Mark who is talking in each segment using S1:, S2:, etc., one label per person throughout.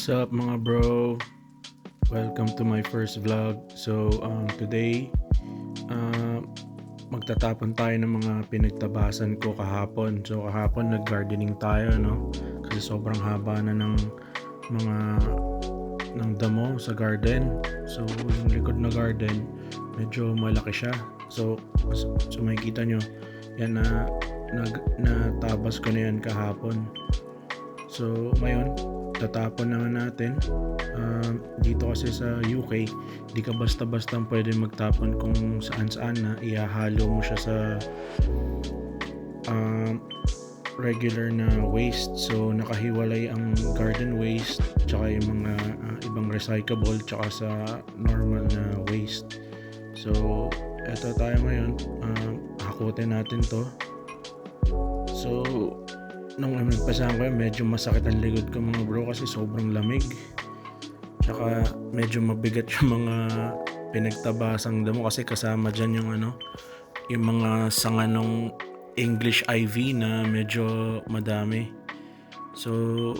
S1: What's up mga bro? Welcome to my first vlog. So today uh, magtatapon tayo ng mga pinagtabasan ko kahapon. So kahapon nag-gardening tayo, no? Kasi sobrang haba na ng mga ng damo sa garden. So yung likod na garden medyo malaki siya. So makikita nyo yan na natabas ko na yan kahapon. So ngayon tatapon naman natin. Dito kasi sa UK di ka basta-basta pwede magtapon kung saan-saan na ihahalo mo siya sa regular na waste. So nakahiwalay ang garden waste tsaka yung mga ibang recyclable tsaka sa normal na waste. So eto tayo ngayon, hakutin natin to. So nung nagpasahan ko medyo masakit ang likod ko mga bro kasi sobrang lamig. Tsaka medyo mabigat yung mga pinagtabasang damo kasi kasama dyan yung mga sanga ng English IV na medyo madami. So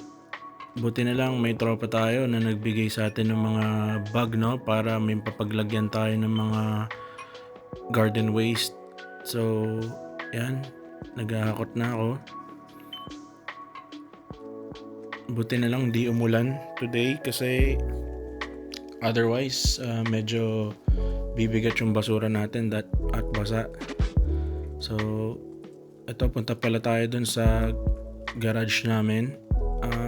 S1: buti na lang may tropa tayo na nagbigay sa atin ng mga bag, no, para may papaglagyan tayo ng mga garden waste. So yan, naghahakot na ako. Buti na lang di umulan today kasi otherwise medyo bibigat yung basura natin at basa. So ito, punta pala tayo dun sa garage namin.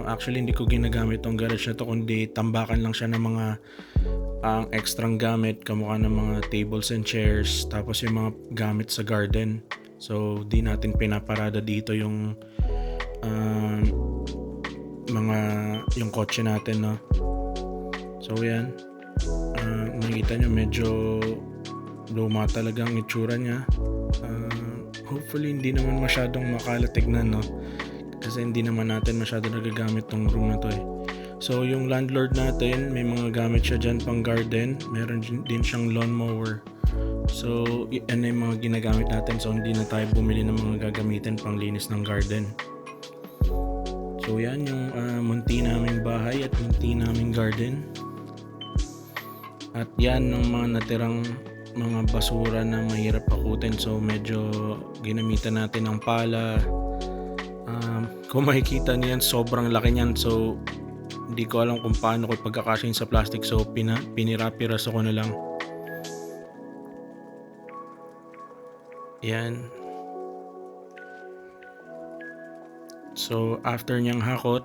S1: Actually hindi ko ginagamit tong garage na to, kundi tambakan lang siya ng mga extrang gamit, kamukha ng mga tables and chairs, tapos yung mga gamit sa garden. So di natin pinaparada dito yung yung kotse natin, no. So yan, makikita nyo medyo luma talaga ang itsura niya. Hopefully hindi naman masyadong makalat tignan, no, kasi hindi naman natin masyado nagagamit tong room na to eh. So yung landlord natin may mga gamit siya dyan pang garden, meron din siyang lawnmower. So yan yung mga ginagamit natin, so hindi na tayo bumili ng mga gagamitin pang linis ng garden. So yan yung munti naming bahay at munti naming garden. At yan yung mga natirang mga basura na mahirap pakutin. So medyo ginamitan natin ng pala. Kung makikita niyan, sobrang laki niyan. So hindi ko alam kung paano ko pagkakasyahin sa plastic. So pinirapiraso ko na lang. Yan. So after niyang hakot,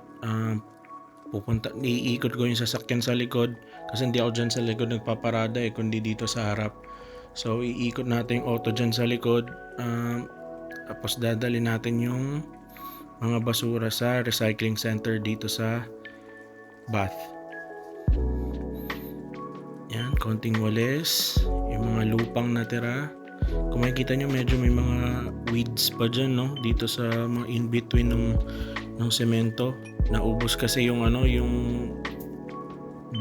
S1: iikot ko yung sasakyan sa likod kasi hindi ako dyan sa likod nagpaparada kundi dito sa harap. So iikot natin yung auto dyan sa likod, tapos dadali natin yung mga basura sa recycling center dito sa Bath. Yan, konting walis, yung mga lupang natira. Kung makikita nyo medyo may mga weeds pa dyan, no, dito sa mga in-between ng semento. Naubos kasi yung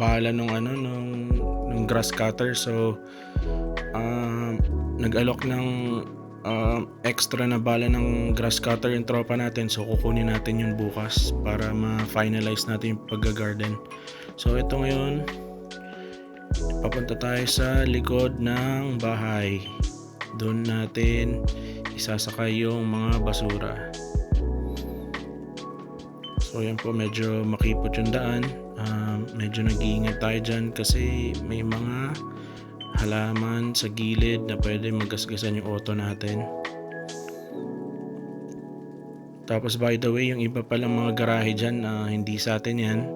S1: bala ng grass cutter. So nag-alok ng extra na bala ng grass cutter yung tropa natin. So kukunin natin yun bukas para ma-finalize natin yung pag-garden. So ito ngayon, papunta tayo sa likod ng bahay. Doon natin isasakay yung mga basura. So yan po, medyo makipot yung daan. Medyo nag-iingat tayo dyan kasi may mga halaman sa gilid na pwede magasgasan yung auto natin. Tapos by the way, yung iba palang mga garahe dyan, hindi sa atin yan.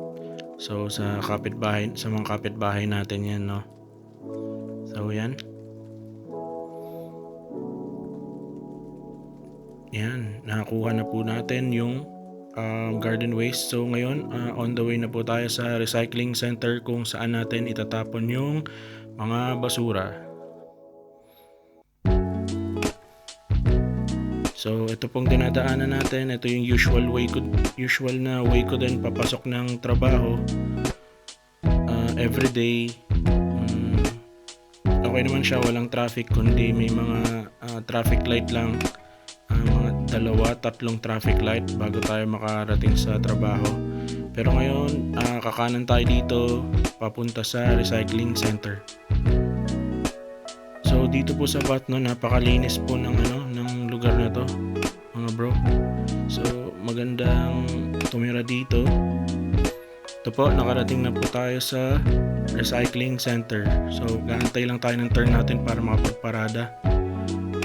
S1: So sa mga kapitbahay natin yan, no. So yan. Yan, nakakuha na po natin yung garden waste. So ngayon, on the way na po tayo sa recycling center kung saan natin itatapon yung mga basura. So ito pong dinadaanan natin, ito yung usual na way ko din papasok ng trabaho everyday. Okay naman siya, walang traffic, kundi may mga traffic light lang. Mga 2-3 traffic light bago tayo makarating sa trabaho. Pero ngayon, kakanan tayo dito papunta sa recycling center. So dito po sa Batno, napakalinis po ng lugar na to, mga bro. So magandang tumira dito. Ito po, nakarating na po tayo sa recycling center. So gaantay lang tayo ng turn natin para makapagparada.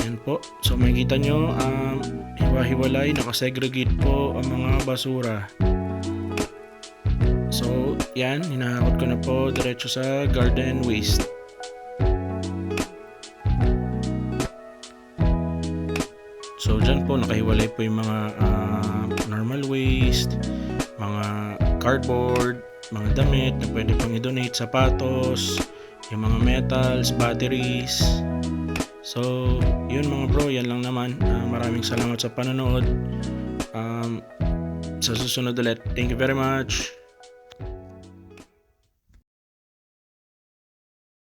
S1: Yan po. So makikita nyo, hiwa-hiwalay, nakasegregate po ang mga basura. So yan, hinahakot ko na po diretso sa garden waste. So dyan po nakahiwalay po yung mga normal waste, mga cardboard, mga damit na pwede pang i-donate, sapatos, yung mga metals, batteries. So yun mga bro, yan lang naman. Maraming salamat sa panonood. Sa susunod ulit. Thank you very much.